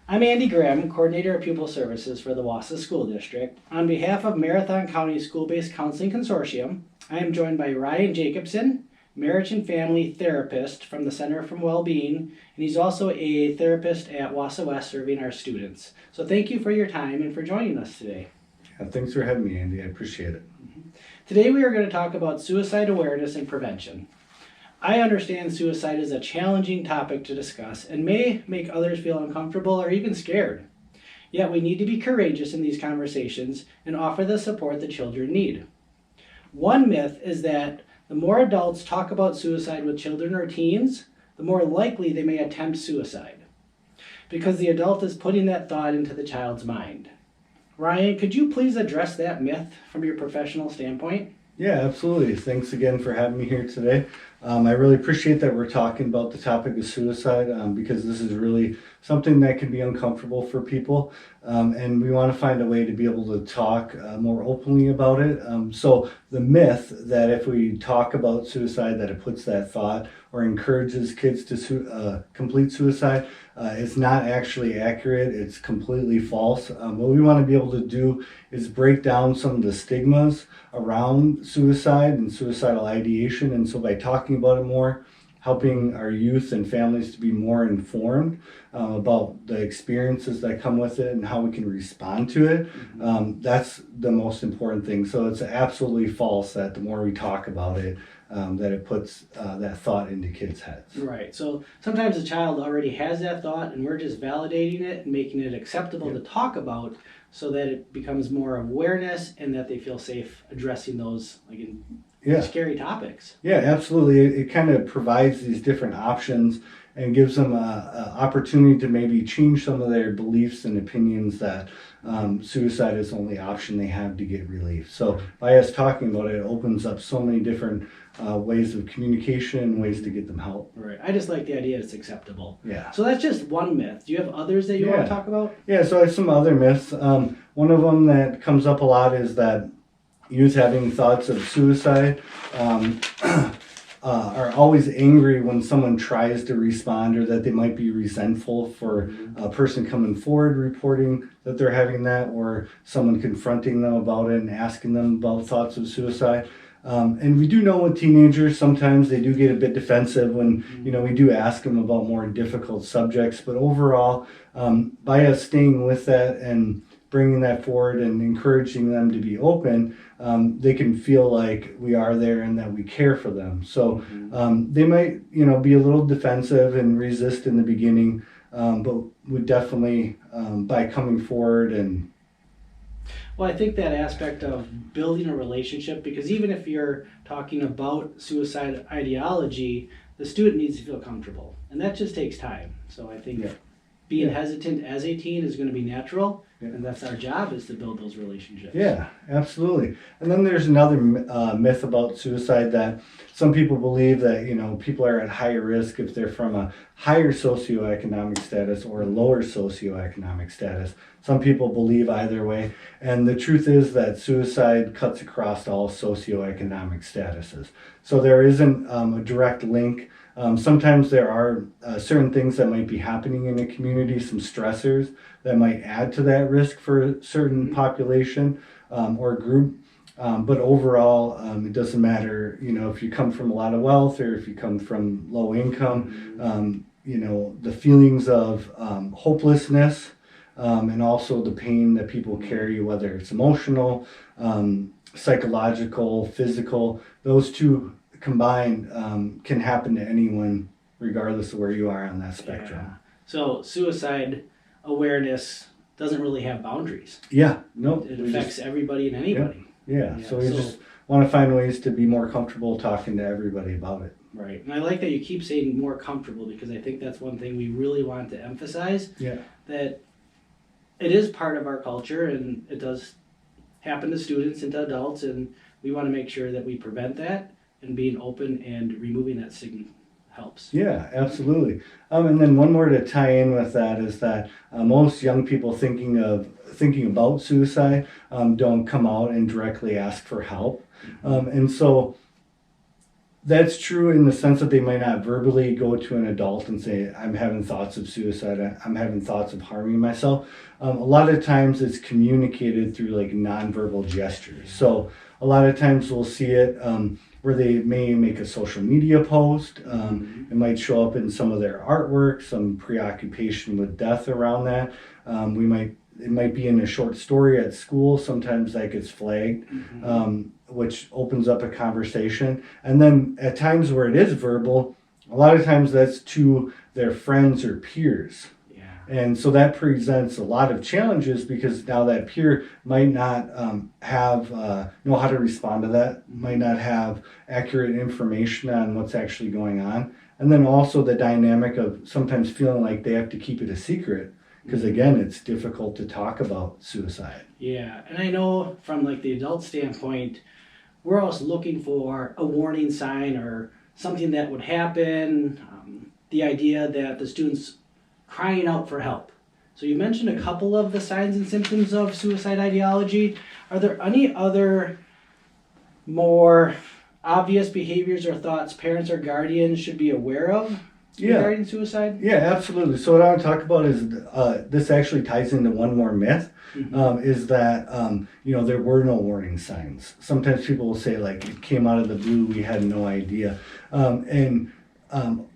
I'm Andy Graham, Coordinator of Pupil Services for the Wausau School District. On behalf of Marathon County School-Based Counseling Consortium, I am joined by Ryan Jacobson, Marriage and Family Therapist from the Center for Wellbeing, and he's also a therapist at Wausau West serving our students. So thank you for your time and for joining us today. Yeah, thanks for having me, Andy. I appreciate it. Today we are going to talk about suicide awareness and prevention. I understand suicide is a challenging topic to discuss and may make others feel uncomfortable or even scared. Yet we need to be courageous in these conversations and offer the support the children need. One myth is that the more adults talk about suicide with children or teens, the more likely they may attempt suicide, because the adult is putting that thought into the child's mind. Ryan, could you please address that myth from your professional standpoint? Yeah, absolutely. Thanks again for having me here today. I really appreciate that we're talking about the topic of suicide because this is really something that can be uncomfortable for people. And we want to find a way to be able to talk more openly about it. So the myth that if we talk about suicide, that it puts that thought or encourages kids to complete suicide is not actually accurate. It's completely false. What we want to be able to do is break down some of the stigmas around suicide and suicidal ideation. And so by talking about it more, helping our youth and families to be more informed about the experiences that come with it and how we can respond to it, that's the most important thing. So it's absolutely false that the more we talk about it, that it puts that thought into kids' heads. Right. So sometimes a child already has that thought and we're just validating it and making it acceptable to talk about so that it becomes more awareness and that they feel safe addressing those scary topics. Yeah, absolutely. It kind of provides these different options and gives them an opportunity to maybe change some of their beliefs and opinions that suicide is the only option they have to get relief. So by us talking about it, it opens up so many different ways of communication and ways to get them help. Right. I just like the idea it's acceptable. Yeah. So that's just one myth. Do you have others that you want to talk about? Yeah, so I have some other myths. One of them that comes up a lot is that youth having thoughts of suicide are always angry when someone tries to respond, or that they might be resentful for a person coming forward reporting that they're having that, or someone confronting them about it and asking them about thoughts of suicide. And we do know with teenagers, sometimes they do get a bit defensive when we do ask them about more difficult subjects. But overall, by us staying with that and bringing that forward and encouraging them to be open, they can feel like we are there and that we care for them. So they might, be a little defensive and resist in the beginning, but we definitely, by coming forward and... Well, I think that aspect of building a relationship, because even if you're talking about suicide ideology, the student needs to feel comfortable, and that just takes time. So I think being hesitant as a teen is going to be natural, and that's our job, is to build those relationships. Yeah, absolutely. And then there's another myth about suicide, that some people believe that, people are at higher risk if they're from a higher socioeconomic status or a lower socioeconomic status. Some people believe either way. And the truth is that suicide cuts across all socioeconomic statuses. So there isn't a direct link. Sometimes there are certain things that might be happening in a community, some stressors that might add to that risk for a certain population or group. But overall, it doesn't matter, if you come from a lot of wealth or if you come from low income, the feelings of hopelessness and also the pain that people carry, whether it's emotional, psychological, physical, those two combined can happen to anyone regardless of where you are on that spectrum. Yeah. So suicide awareness doesn't really have boundaries. Yeah, no. It affects everybody and anybody. Yeah, so we just want to find ways to be more comfortable talking to everybody about it. Right, and I like that you keep saying more comfortable, because I think that's one thing we really want to emphasize, that it is part of our culture and it does happen to students and to adults, and we want to make sure that we prevent that, and being open and removing that stigma helps. Yeah, absolutely. And then one more to tie in with that is that most young people thinking about suicide don't come out and directly ask for help. And so That's true in the sense that they might not verbally go to an adult and say, I'm having thoughts of suicide, I'm having thoughts of harming myself. A lot of times it's communicated through like nonverbal gestures. So a lot of times we'll see it where they may make a social media post. It might show up in some of their artwork, some preoccupation with death around that. It might be in a short story at school. Sometimes that gets flagged, which opens up a conversation. And then at times where it is verbal, a lot of times that's to their friends or peers. Yeah. And so that presents a lot of challenges because now that peer might not know how to respond to that, might not have accurate information on what's actually going on. And then also the dynamic of sometimes feeling like they have to keep it a secret. Because again, it's difficult to talk about suicide. Yeah, and I know from like the adult standpoint, we're always looking for a warning sign or something that would happen. The idea that the student's crying out for help. So you mentioned a couple of the signs and symptoms of suicide ideology. Are there any other more obvious behaviors or thoughts parents or guardians should be aware of regarding suicide? Yeah, absolutely. So what I want to talk about is this actually ties into one more myth, is that there were no warning signs. Sometimes people will say like it came out of the blue, we had no idea, and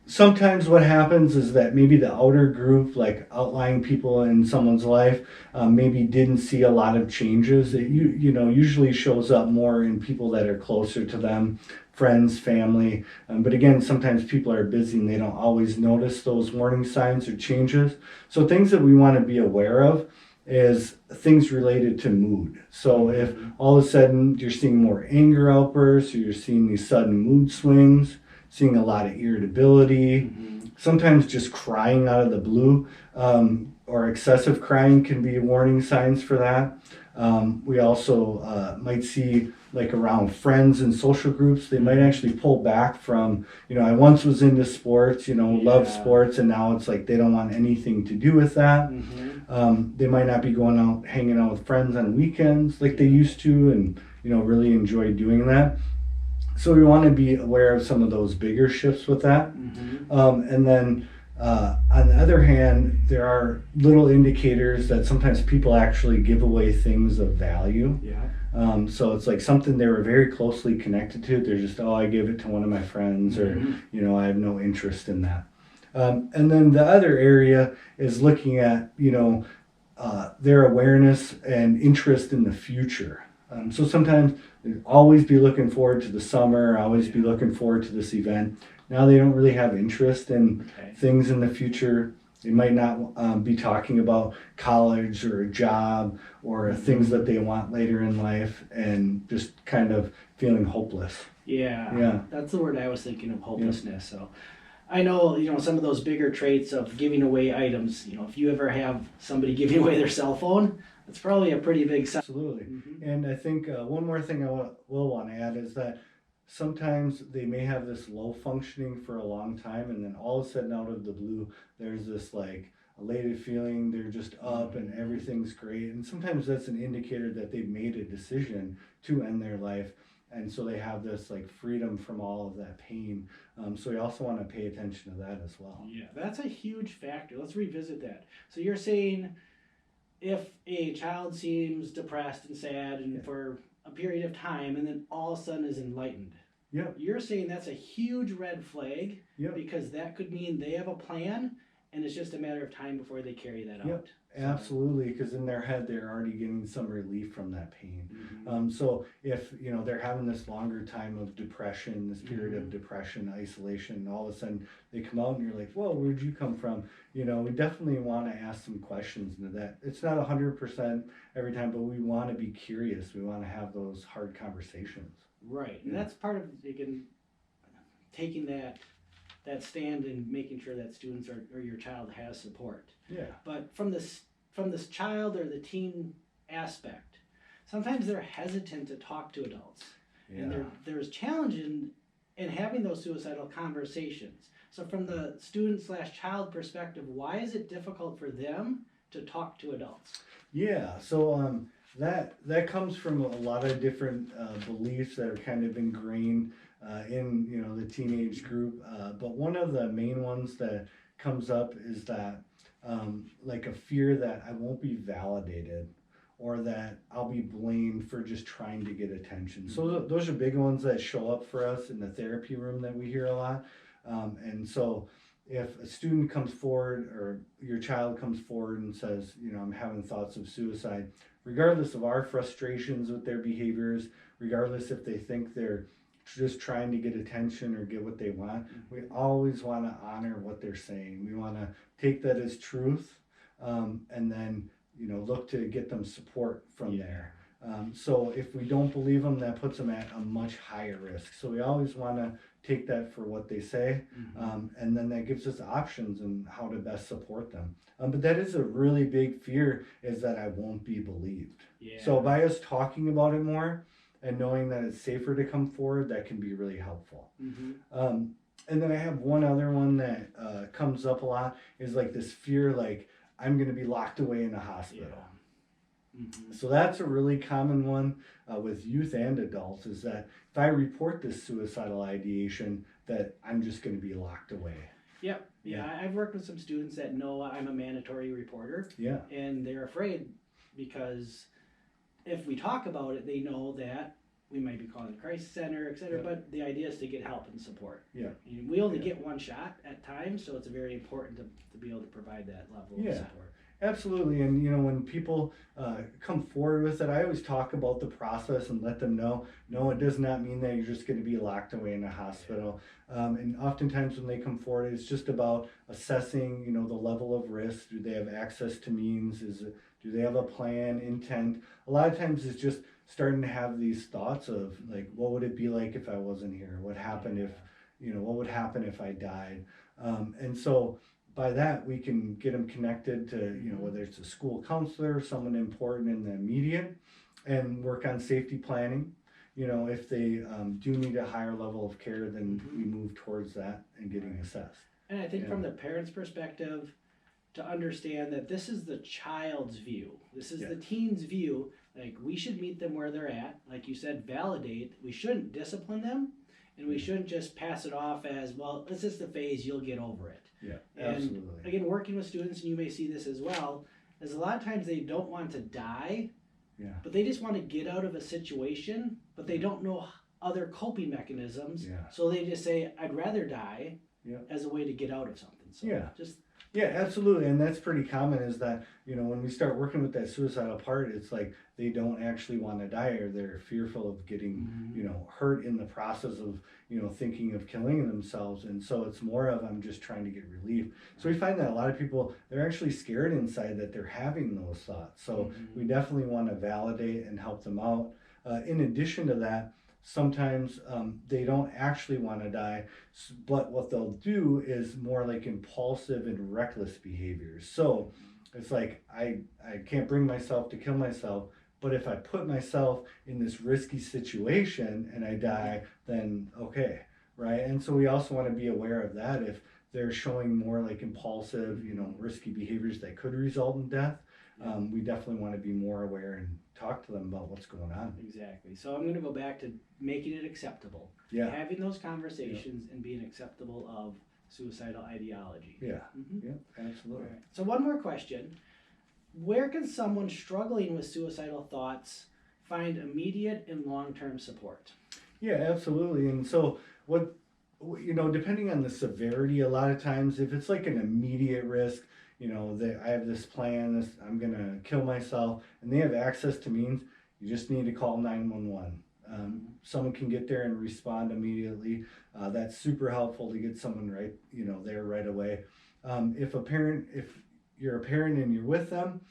sometimes what happens is that maybe the outer group, like outlying people in someone's life, maybe didn't see a lot of changes. It usually shows up more in people that are closer to them, friends, family. But again, sometimes people are busy and they don't always notice those warning signs or changes. So things that we want to be aware of is things related to mood. So if all of a sudden you're seeing more anger outbursts, or you're seeing these sudden mood swings, seeing a lot of irritability, sometimes just crying out of the blue, or excessive crying can be warning signs for that. We also might see like around friends and social groups, they might actually pull back from, I once was into sports, love sports, and now it's like they don't want anything to do with that. They might not be going out, hanging out with friends on weekends like they used to, and, really enjoy doing that. So we want to be aware of some of those bigger shifts with that. And then on the other hand, there are little indicators that sometimes people actually give away things of value. So it's like something they were very closely connected to. They're just, I gave it to one of my friends, or, I have no interest in that. And then the other area is looking at, their awareness and interest in the future. So sometimes always be looking forward to the summer, always be looking forward to this event. Now they don't really have interest in things in the future. They might not be talking about college or a job or things that they want later in life, and just kind of feeling hopeless. Yeah. That's the word I was thinking of, hopelessness. So I know, some of those bigger traits of giving away items, if you ever have somebody giving away their cell phone, that's probably a pretty big sign. Absolutely. And I think one more thing I will want to add is that sometimes they may have this low functioning for a long time, and then all of a sudden out of the blue, there's this like elated feeling, they're just up and everything's great. And sometimes that's an indicator that they've made a decision to end their life. And so they have this like freedom from all of that pain. So we also want to pay attention to that as well. Yeah, that's a huge factor. Let's revisit that. So you're saying if a child seems depressed and sad and for a period of time, and then all of a sudden is enlightened. You're saying that's a huge red flag, because that could mean they have a plan, and it's just a matter of time before they carry that out. Absolutely, because in their head they're already getting some relief from that pain. So if they're having this longer time of depression, this period of depression, isolation, and all of a sudden they come out and you're like, whoa, where'd you come from? We definitely want to ask some questions into that. It's not 100% every time, but we want to be curious. We want to have those hard conversations. Right, and that's part of taking that stand and making sure that students or your child has support. But from this child or the teen aspect, sometimes they're hesitant to talk to adults, and there's challenge in having those suicidal conversations. So from the student/child perspective, why is it difficult for them to talk to adults? That comes from a lot of different beliefs that are kind of ingrained in the teenage group. But one of the main ones that comes up is that like a fear that I won't be validated or that I'll be blamed for just trying to get attention. So those are big ones that show up for us in the therapy room that we hear a lot. And so if a student comes forward or your child comes forward and says, I'm having thoughts of suicide, regardless of our frustrations with their behaviors, regardless if they think they're just trying to get attention or get what they want, we always want to honor what they're saying. We want to take that as truth, and then look to get them support from there. So if we don't believe them, that puts them at a much higher risk. So we always want to take that for what they say, and then that gives us options on how to best support them. But that is a really big fear, is that I won't be believed. Yeah. So by us talking about it more and knowing that it's safer to come forward, that can be really helpful. And then I have one other one that comes up a lot, is like this fear, like I'm going to be locked away in a hospital. So that's a really common one with youth and adults, is that if I report this suicidal ideation, that I'm just going to be locked away. Yep. Yeah, I've worked with some students that know I'm a mandatory reporter. Yeah. And they're afraid because if we talk about it, they know that we might be calling the crisis center, et cetera, but the idea is to get help and support. Yeah. And we only get one shot at times, so it's very important to be able to provide that level of support. Absolutely. And when people come forward with it, I always talk about the process and let them know, no, it does not mean that you're just going to be locked away in a hospital. And oftentimes when they come forward, it's just about assessing, the level of risk. Do they have access to means? Do they have a plan, intent? A lot of times it's just starting to have these thoughts of like, what would it be like if I wasn't here? What happened if, what would happen if I died? And so by that, we can get them connected to, whether it's a school counselor, someone important in the immediate, and work on safety planning. If they do need a higher level of care, then we move towards that and getting assessed. And I think from the parent's perspective, to understand that this is the child's view. This is the teen's view. Like, we should meet them where they're at. Like you said, validate. We shouldn't discipline them. And we shouldn't just pass it off as, well, this is the phase, you'll get over it. Yeah, and absolutely. Again, working with students, and you may see this as well, is a lot of times they don't want to die, but they just want to get out of a situation, but they don't know other coping mechanisms. So they just say, I'd rather die as a way to get out of something. So Yeah, absolutely. And that's pretty common, is that, when we start working with that suicidal part, it's like they don't actually want to die, or they're fearful of getting, hurt in the process of, thinking of killing themselves. And so it's more of, I'm just trying to get relief. So we find that a lot of people, they're actually scared inside that they're having those thoughts. So we definitely want to validate and help them out. In addition to that, sometimes they don't actually want to die, but what they'll do is more like impulsive and reckless behaviors. So it's like, I can't bring myself to kill myself, but if I put myself in this risky situation and I die, then okay, right? And so we also want to be aware of that. If they're showing more like impulsive, risky behaviors that could result in death, we definitely want to be more aware and talk to them about what's going on. Exactly. So I'm going to go back to making it acceptable. Having those conversations and being acceptable of suicidal ideology. Yeah, absolutely. Right. So one more question. Where can someone struggling with suicidal thoughts find immediate and long-term support? Yeah, absolutely. And so depending on the severity, a lot of times if it's like an immediate risk, I have this plan, I'm going to kill myself, and they have access to means, you just need to call 911. Someone can get there and respond immediately. That's super helpful to get someone there right away. If you're a parent and you're with them,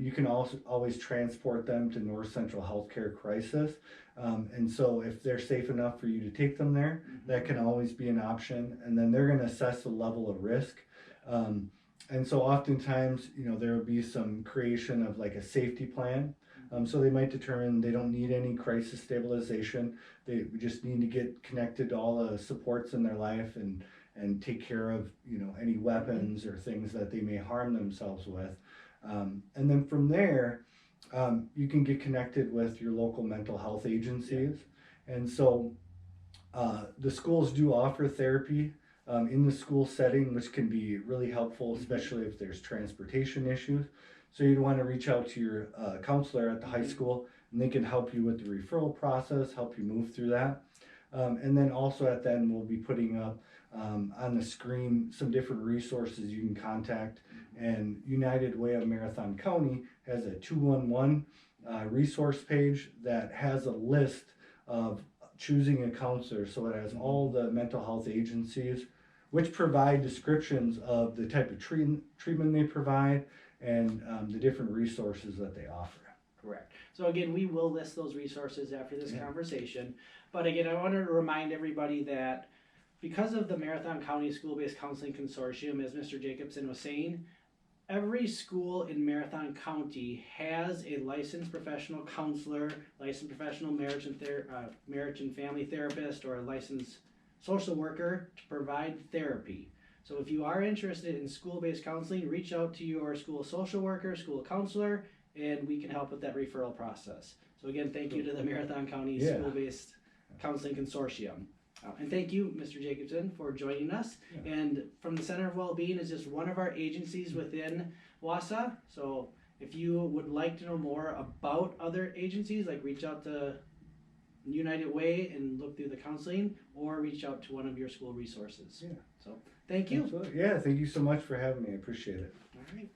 you can also always transport them to North Central Healthcare Crisis. And so if they're safe enough for you to take them there, that can always be an option. And then they're going to assess the level of risk. And so oftentimes, there will be some creation of like a safety plan. So they might determine they don't need any crisis stabilization. They just need to get connected to all the supports in their life and take care of, any weapons or things that they may harm themselves with. And then from there, you can get connected with your local mental health agencies. And so The schools do offer therapy in the school setting, which can be really helpful, especially if there's transportation issues. So you'd want to reach out to your counselor at the high school, and they can help you with the referral process, help you move through that. And then also at the end, we'll be putting up on the screen some different resources you can contact. And United Way of Marathon County has a 211 resource page that has a list of choosing a counselor. So it has all the mental health agencies, which provide descriptions of the type of treatment they provide and the different resources that they offer. Correct. So again, we will list those resources after this conversation. But again, I wanted to remind everybody that because of the Marathon County School-Based Counseling Consortium, as Mr. Jacobson was saying, every school in Marathon County has a licensed professional counselor, licensed professional marriage and family therapist, or a licensed social worker to provide therapy. So if you are interested in school-based counseling, reach out to your school social worker, school counselor, and we can help with that referral process. So again, thank you to the Marathon County School-Based Counseling Consortium. And thank you, Mr. Jacobson, for joining us. Yeah. And from the Center of Wellbeing is just one of our agencies within Wausau. So if you would like to know more about other agencies, like reach out to United Way and look through the counseling, or reach out to one of your school resources. Yeah. So thank you. Absolutely. Yeah, thank you so much for having me. I appreciate it. All right.